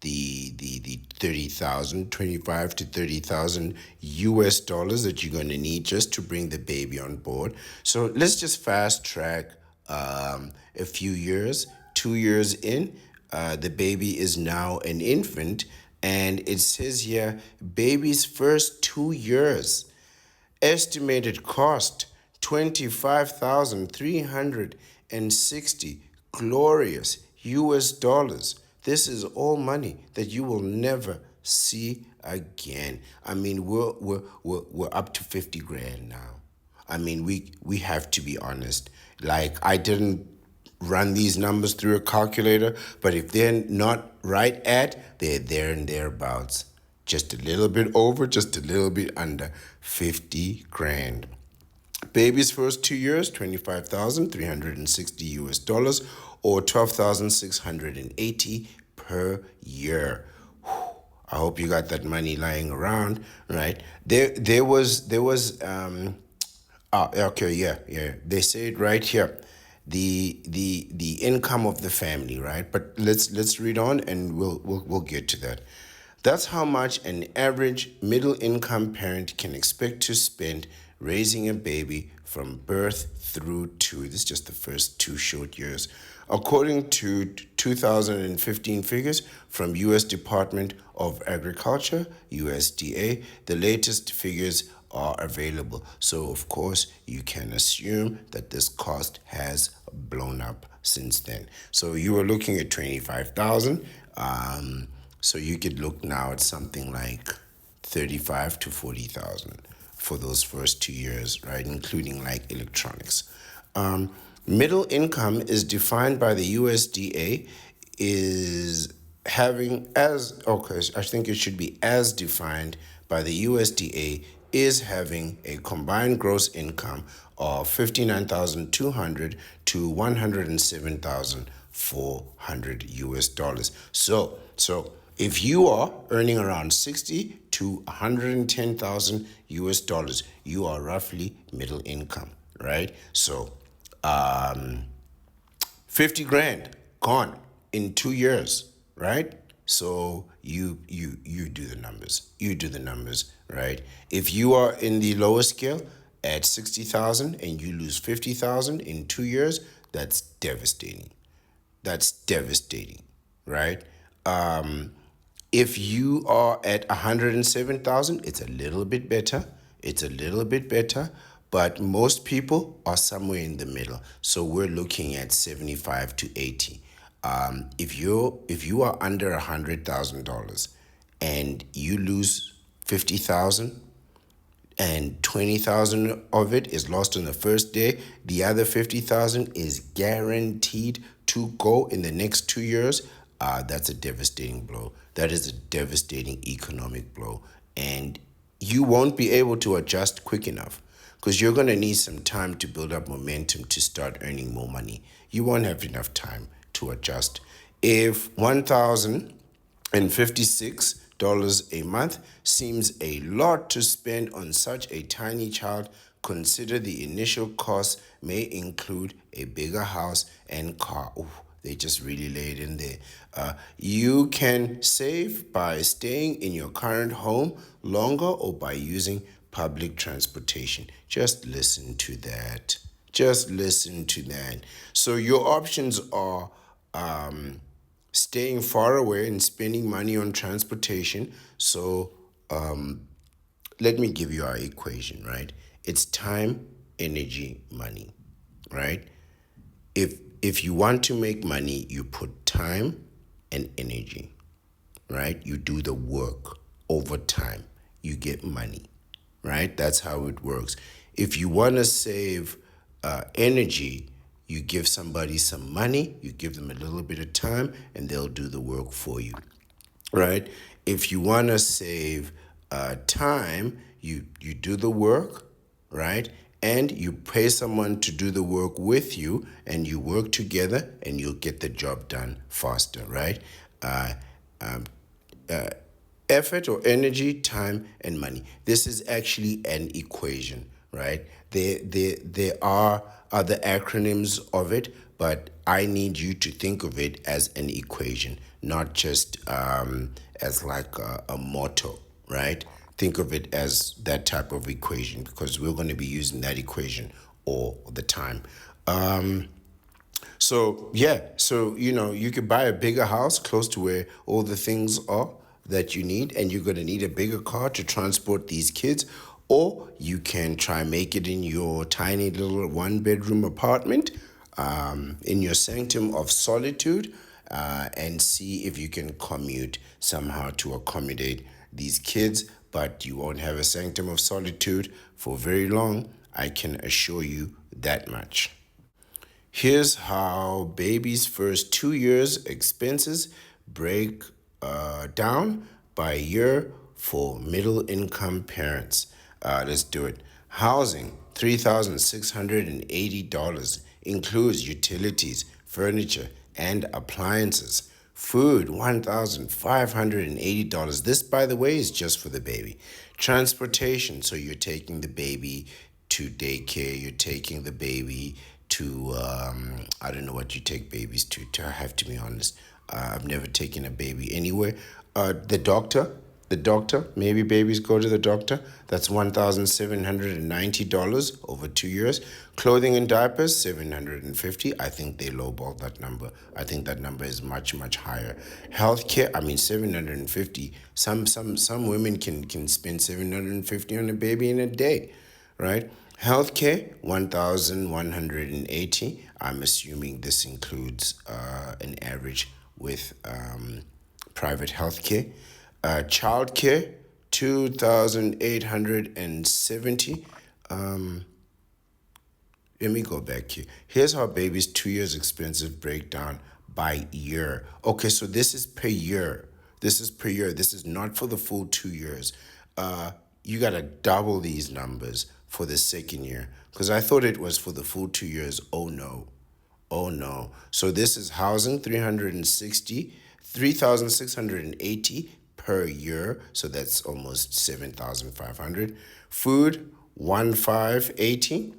the 30,000, 25 to 30,000 US dollars that you're going to need just to bring the baby on board. So let's just fast track a few years. 2 years in, the baby is now an infant, and it says here baby's first 2 years. Estimated cost 25,360 glorious US dollars. This is all money that you will never see again. I mean, we're up to 50 grand now. I mean, we have to be honest. Like, I didn't run these numbers through a calculator, but if they're not right at, they're there and thereabouts. Just a little bit over, just a little bit under 50 grand. Baby's first 2 years, 25,360 US dollars, or 12,680 per year. I hope you got that money lying around, right? Okay, yeah. They say it right here. The income of the family, right? But let's read on, and we'll get to that. That's how much an average middle income parent can expect to spend raising a baby from birth through to, this is just the first 2 short years. According to 2015 figures from U.S. Department of Agriculture, USDA, the latest figures are available. So, of course, you can assume that this cost has blown up since then. So you were looking at 25,000. So you could look now at something like 35 to 40,000 for those first 2 years, right? Including like electronics. Middle income is defined by the USDA is having as, okay, I think it should be as defined by the USDA is having a combined gross income of 59,200 to 107,400 US dollars. So if you are earning around 60 to 110,000 US dollars, you are roughly middle income, right? So 50 grand gone in 2 years, right? So you do the numbers. You do the numbers, right? If you are in the lower scale at 60,000 and you lose 50,000 in 2 years, that's devastating. That's devastating, right? If you are at 107,000, it's a little bit better. It's a little bit better, but most people are somewhere in the middle. So we're looking at 75 to 80. If you are under $100,000 and you lose 50,000, and 20,000 of it is lost on the first day, the other 50,000 is guaranteed to go in the next 2 years. That's a devastating blow. That is a devastating economic blow, and you won't be able to adjust quick enough because you're going to need some time to build up momentum to start earning more money. You won't have enough time to adjust. If 1,056 a month seems a lot to spend on such a tiny child, consider the initial costs may include a bigger house and car. Ooh, they just really lay it in there. You can save by staying in your current home longer or by using public transportation. Just listen to that. Just listen to that. So your options are staying far away and spending money on transportation. So let me give you our equation, right? It's time, energy, money, right? If you want to make money, you put time and energy, right? You do the work over time, you get money, right? That's how it works. If you want to save energy, you give somebody some money, you give them a little bit of time, and they'll do the work for you, right? If you want to save time, you do the work, right? And you pay someone to do the work with you, and you work together, and you'll get the job done faster, right? Uh, Effort or energy, time, and money. This is actually an equation, right? There are other acronyms of it, but I need you to think of it as an equation, not just as like a motto, right? Think of it as that type of equation because we're going to be using that equation all the time. So yeah, so you could buy a bigger house close to where all the things are that you need, and you're gonna need a bigger car to transport these kids, or you can try make it in your tiny little one-bedroom apartment, in your sanctum of solitude, and see if you can commute somehow to accommodate these kids. But you won't have a sanctum of solitude for very long. I can assure you that much. Here's how baby's first 2 years expenses break down by year for middle income parents. Let's do it. Housing, $3,680, includes utilities, furniture, and appliances. Food, $1,580. This, by the way, is just for the baby. Transportation, so you're taking the baby to daycare, you're taking the baby to, I don't know what you take babies to I have to be honest. I've never taken a baby anywhere. The doctor, maybe babies go to the doctor. That's $1,790 over 2 years. Clothing and diapers, $750. I think they lowballed that number. I think that number is much, much higher. Healthcare, I mean, $750. Some women can spend $750 on a baby in a day, right? Healthcare, 1,180. I'm assuming this includes an average with private healthcare. Childcare, 2,870. Let me go back here. Here's how baby's 2 years expensive breakdown by year. Okay, so this is per year. This is per year. This is not for the full 2 years. You gotta double these numbers for the second year because I thought it was for the full 2 years. Oh no. Oh no. So this is housing 3,680 per year. So that's almost 7,500. Food 1,580.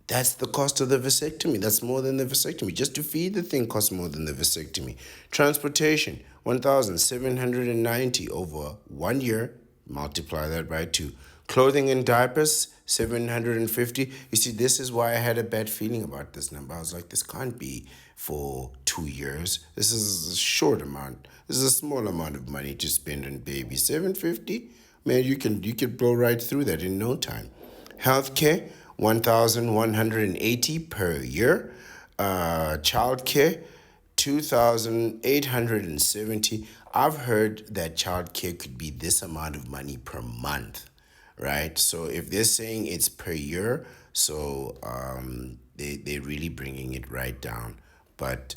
That's the cost of the vasectomy. That's more than the vasectomy. Just to feed the thing costs more than the vasectomy. Transportation, 1,790 over 1 year. Multiply that by 2. Clothing and diapers, 750. You see, this is why I had a bad feeling about this number. I was like, this can't be for 2 years. This is a short amount. This is a small amount of money to spend on baby. 750? Man, you can blow right through that in no time. Healthcare, 1,180 per year. Childcare, 2,870. I've heard that childcare could be this amount of money per month, right? So if they're saying it's per year, so they're really bringing it right down. But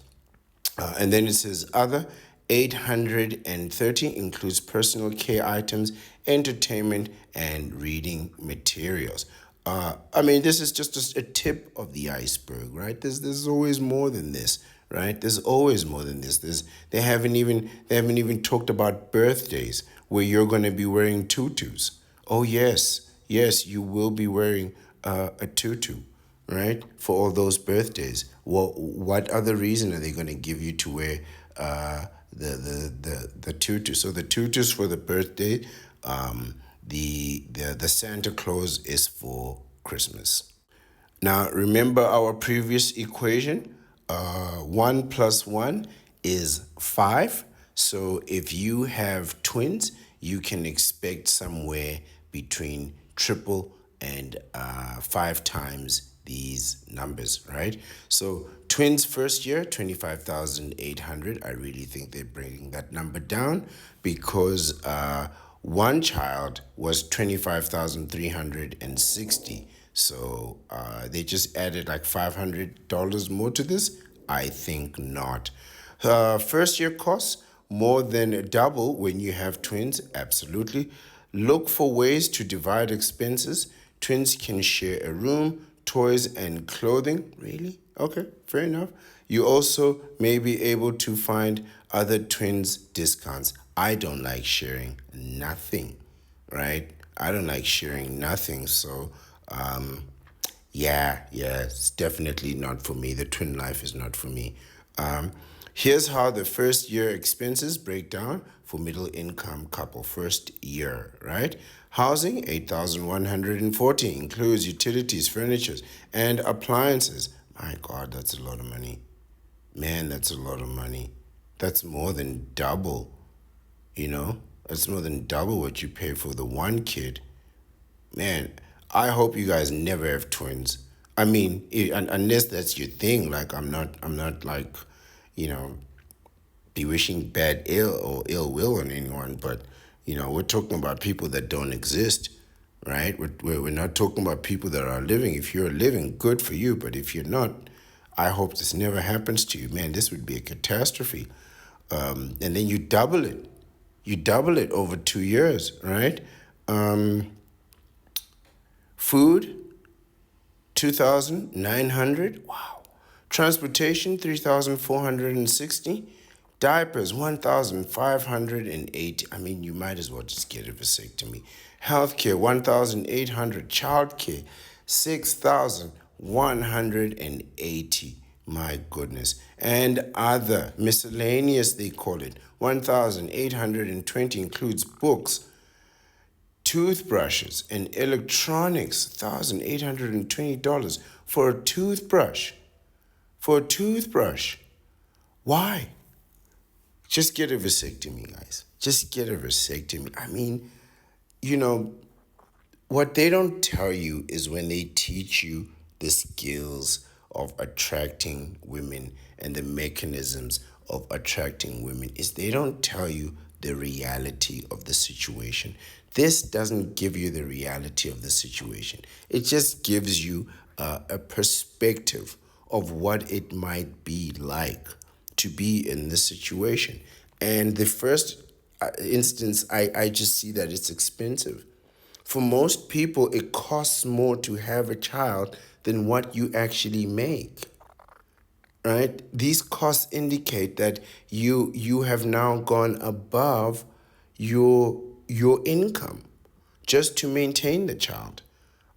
and then it says other, 830 includes personal care items, entertainment, and reading materials. I mean, this is just a tip of the iceberg, right? There's always more than this, right? There's always more than this. They haven't even talked about birthdays where you're going to be wearing tutus. Oh yes, you will be wearing a tutu, right? For all those birthdays. Well, what other reason are they going to give you to wear the tutu? So the tutus for the birthday, the Santa Claus is for Christmas. Now remember our previous equation. 1 plus 1 is 5. So if you have twins, you can expect somewhere between triple and 5 times these numbers, right? So twins first year, 25,800. I really think they're bringing that number down because one child was 25,360. So they just added like $500 more to this? I think not. First year costs more than double when you have twins, absolutely. Look for ways to divide expenses. Twins can share a room, toys, and clothing. Really? Okay, fair enough. You also may be able to find other twins discounts. I don't like sharing nothing, right? I don't like sharing nothing. So, yeah, it's definitely not for me. The twin life is not for me. Um, Here's how the first year expenses break down for middle income couple. First year, right? Housing, 8,140 includes utilities, furniture, and appliances. My God, that's a lot of money. Man, that's a lot of money. That's more than double, you know? That's more than double what you pay for the one kid. Man, I hope you guys never have twins. I mean, unless that's your thing. Like, I'm not like, you know, be wishing bad ill or ill will on anyone, but we're talking about people that don't exist, right? We're not talking about people that are living. If you're living, good for you, but if you're not, I hope this never happens to you. Man, this would be a catastrophe. And then you double it over 2 years, right? Food, 2,900. Wow. Transportation, 3,460. Diapers, 1,580. I mean, you might as well just get a vasectomy. Healthcare, 1,800. Childcare, 6,180. My goodness. And other miscellaneous, they call it, 1,820 includes books, toothbrushes, and electronics. $1,820 for a toothbrush. For a toothbrush. Why? Just get a vasectomy, guys. Just get a vasectomy. I mean, you know, what they don't tell you is when they teach you the skills of attracting women and the mechanisms of attracting women is they don't tell you the reality of the situation. This doesn't give you the reality of the situation. It just gives you a perspective of what it might be like to be in this situation. And the first instance, I just see that it's expensive. For most people, it costs more to have a child than what you actually make, right? These costs indicate that you have now gone above your income just to maintain the child.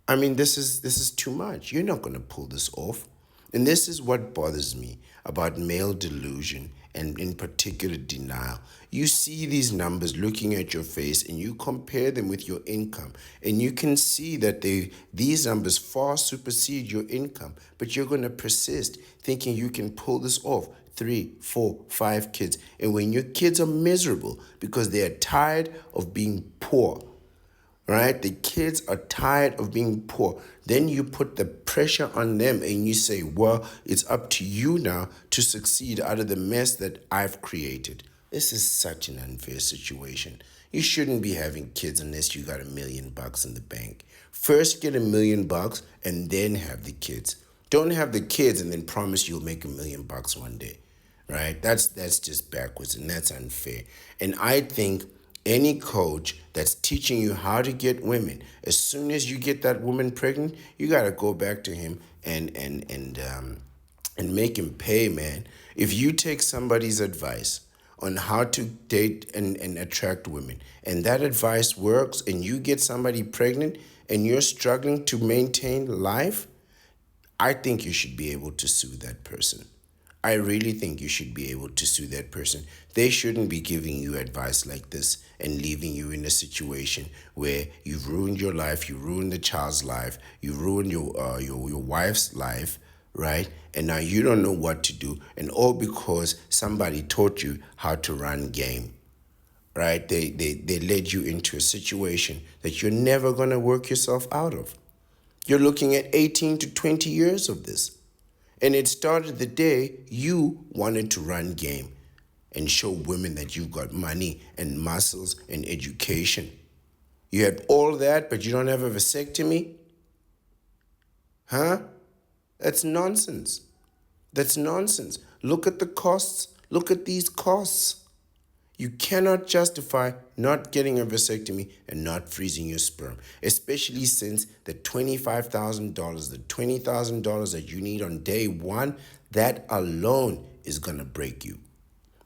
I mean, this is too much. You're not going to pull this off. And this is what bothers me about male delusion and in particular denial. You see these numbers looking at your face and you compare them with your income and you can see that these numbers far supersede your income, but you're going to persist thinking you can pull this off. 3, 4, 5 kids. And when your kids are miserable because they are tired of being poor, right? The kids are tired of being poor. Then you put the pressure on them and you say, well, it's up to you now to succeed out of the mess that I've created. This is such an unfair situation. You shouldn't be having kids unless you got $1 million in the bank. First get $1 million and then have the kids. Don't have the kids and then promise you'll make $1 million one day, right? That's just backwards and that's unfair. And I think any coach that's teaching you how to get women, as soon as you get that woman pregnant, you gotta go back to him and make him pay, man. If you take somebody's advice on how to date and attract women, and that advice works, and you get somebody pregnant and you're struggling to maintain life, I think you should be able to sue that person. I really think you should be able to sue that person. They shouldn't be giving you advice like this and leaving you in a situation where you've ruined your life, you ruined the child's life, you ruined your wife's life, right? And now you don't know what to do, and all because somebody taught you how to run game, right? They led you into a situation that you're never going to work yourself out of. You're looking at 18 to 20 years of this. And it started the day you wanted to run game and show women that you've got money and muscles and education. You had all that, but you don't have a vasectomy? Huh? That's nonsense. That's nonsense. Look at the costs. Look at these costs. You cannot justify not getting a vasectomy and not freezing your sperm, especially since the $25,000, the $20,000 that you need on day one, that alone is going to break you.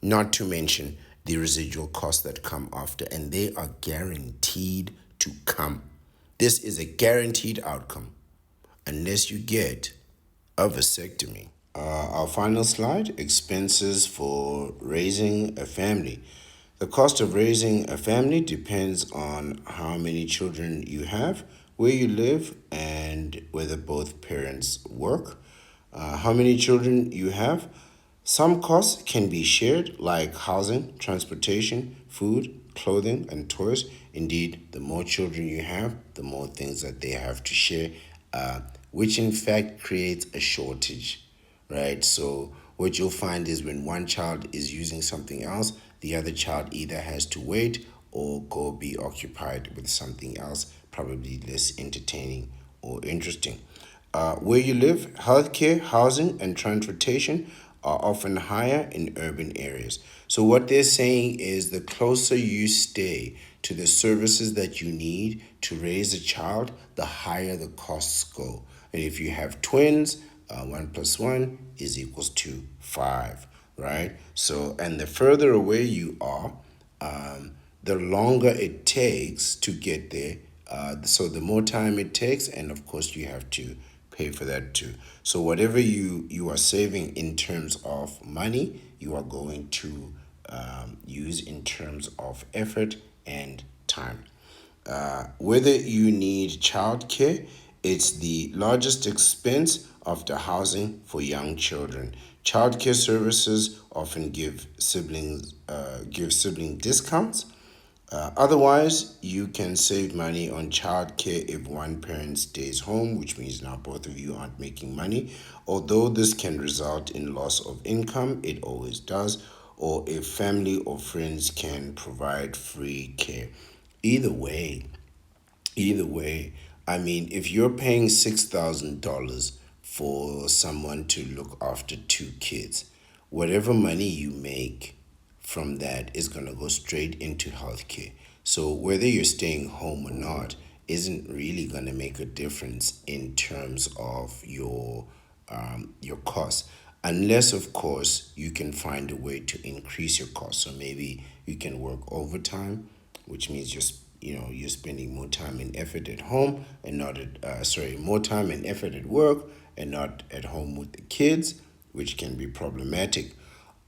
Not to mention the residual costs that come after, and they are guaranteed to come. This is a guaranteed outcome unless you get a vasectomy. Our final slide, expenses for raising a family. The cost of raising a family depends on how many children you have, where you live, and whether both parents work. How many children you have. Some costs can be shared, like housing, transportation, food, clothing, and toys. Indeed, the more children you have, the more things that they have to share, which in fact creates a shortage, right? So what you'll find is when one child is using something else, the other child either has to wait or go be occupied with something else, probably less entertaining or interesting. Where you live, healthcare, housing, and transportation are often higher in urban areas. So, what they're saying is the closer you stay to the services that you need to raise a child, the higher the costs go. And if you have twins, 1 plus 1 is equals to 5, right? So, and the further away you are, the longer it takes to get there. So the more time it takes, and of course you have to pay for that too. So whatever you are saving in terms of money, you are going to use in terms of effort and time. Whether you need childcare, it's the largest expense after housing for young children. Childcare services often give sibling discounts. Otherwise, you can save money on childcare if one parent stays home, which means now both of you aren't making money. Although this can result in loss of income, it always does, or if family or friends can provide free care. Either way, Either way, I mean, if you're paying $6,000 for someone to look after two kids, whatever money you make from that is going to go straight into healthcare. So whether you're staying home or not isn't really going to make a difference in terms of your costs, unless of course you can find a way to increase your costs. So maybe you can work overtime, which means you're spending more time and effort at home and not at more time and effort at work and not at home with the kids, which can be problematic.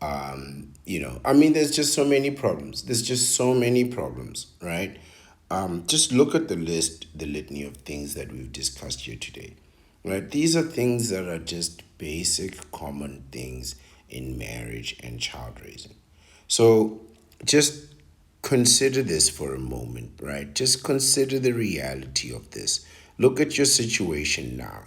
I mean, there's just so many problems. There's just so many problems, right? Just look at the litany of things that we've discussed here today, right? These are things that are just basic, common things in marriage and child raising. So just consider this for a moment, right? Just consider the reality of this. Look at your situation now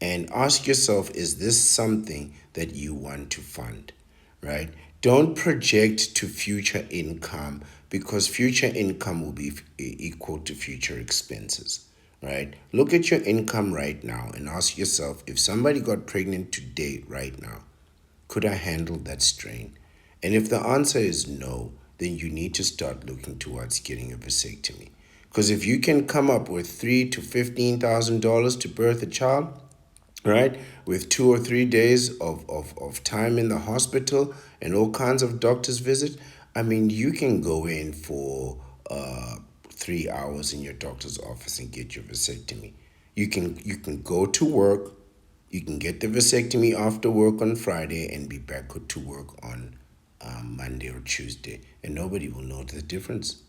and ask yourself, is this something that you want to fund, right? Don't project to future income because future income will be equal to future expenses, right? Look at your income right now and ask yourself, if somebody got pregnant today, right now, could I handle that strain? And if the answer is no, then you need to start looking towards getting a vasectomy. Because if you can come up with $3,000 to $15,000 to birth a child, right, with 2 or 3 days of time in the hospital and all kinds of doctor's visits, I mean, you can go in for 3 hours in your doctor's office and get your vasectomy. You can go to work, you can get the vasectomy after work on Friday and be back to work on Monday or Tuesday, and nobody will know the difference.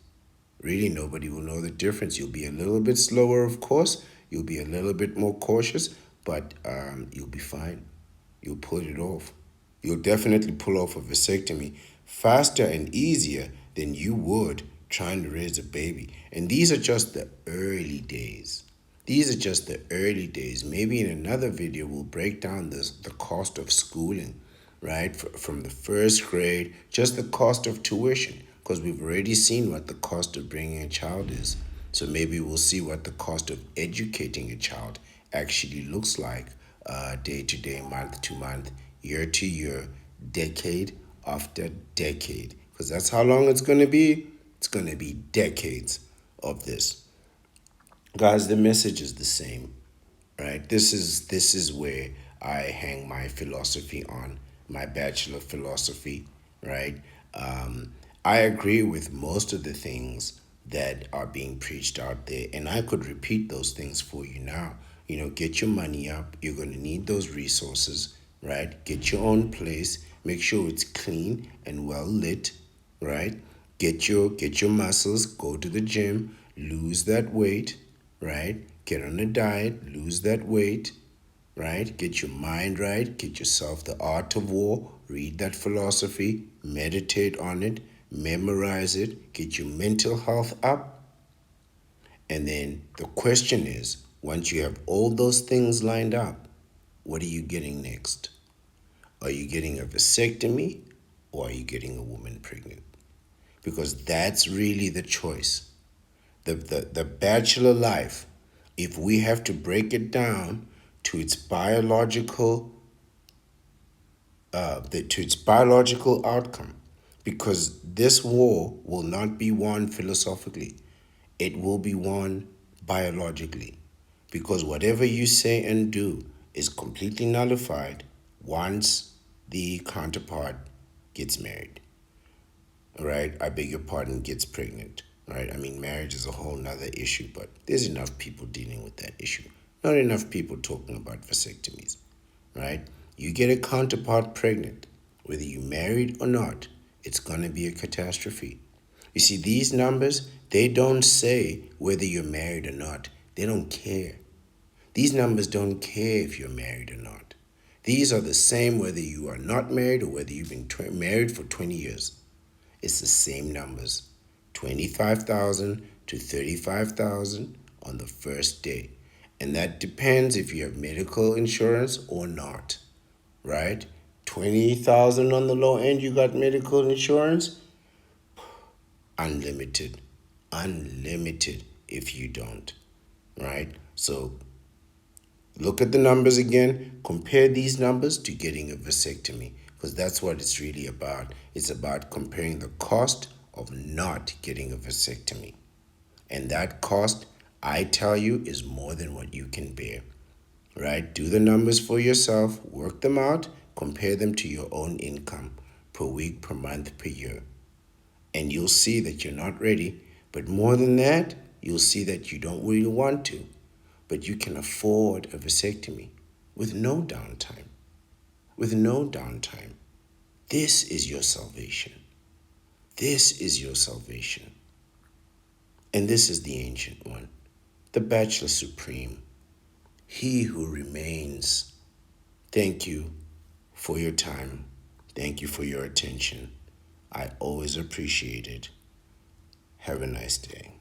Really, nobody will know the difference. You'll be a little bit slower, of course. You'll be a little bit more cautious, but you'll be fine. You'll pull it off. You'll definitely pull off a vasectomy faster and easier than you would trying to raise a baby. And these are just the early days. These are just the early days. Maybe in another video, we'll break down the cost of schooling, right? From the first grade, just the cost of tuition, because we've already seen what the cost of bringing a child is. So maybe we'll see what the cost of educating a child actually looks like, day to day, month to month, year to year, decade after decade. Because that's how long it's going to be. It's going to be decades of this. Guys, the message is the same, right? This is where I hang my philosophy on, my bachelor philosophy, right? I agree with most of the things that are being preached out there, and I could repeat those things for you now. Get your money up. You're going to need those resources, right? Get your own place. Make sure it's clean and well lit, right? Get your muscles. Go to the gym. Lose that weight, right? Get on a diet. Lose that weight, right? Get your mind right. Get yourself the art of war. Read that philosophy. Meditate on it. Memorize it. Get your mental health up. And then the question is, once you have all those things lined up, what are you getting next? Are you getting a vasectomy or are you getting a woman pregnant? Because that's really the choice. The bachelor life, if we have to break it down to its biological outcome, because this war will not be won philosophically, it will be won biologically, because whatever you say and do is completely nullified once the counterpart gets married. All right, I beg your pardon, gets pregnant. All right, I mean, marriage is a whole nother issue, but there's enough people dealing with that issue. Not enough people talking about vasectomies, right? You get a counterpart pregnant, whether you married or not, it's gonna be a catastrophe. You see, these numbers, they don't say whether you're married or not. They don't care. These numbers don't care if you're married or not. These are the same whether you are not married or whether you've been married for 20 years. It's the same numbers, 25,000 to 35,000 on the first day. And that depends if you have medical insurance or not, right? 20,000 on the low end, you got medical insurance, unlimited. Unlimited if you don't, right? So look at the numbers again. Compare these numbers to getting a vasectomy, because that's what it's really about. It's about comparing the cost of not getting a vasectomy. And that cost, I tell you, is more than what you can bear, right? Do the numbers for yourself, work them out, compare them to your own income per week, per month, per year. And you'll see that you're not ready. But more than that, you'll see that you don't really want to, but you can afford a vasectomy with no downtime. With no downtime. This is your salvation. This is your salvation. And this is the ancient one, the Bachelor Supreme, he who remains. Thank you for your time. Thank you for your attention. I always appreciate it. Have a nice day.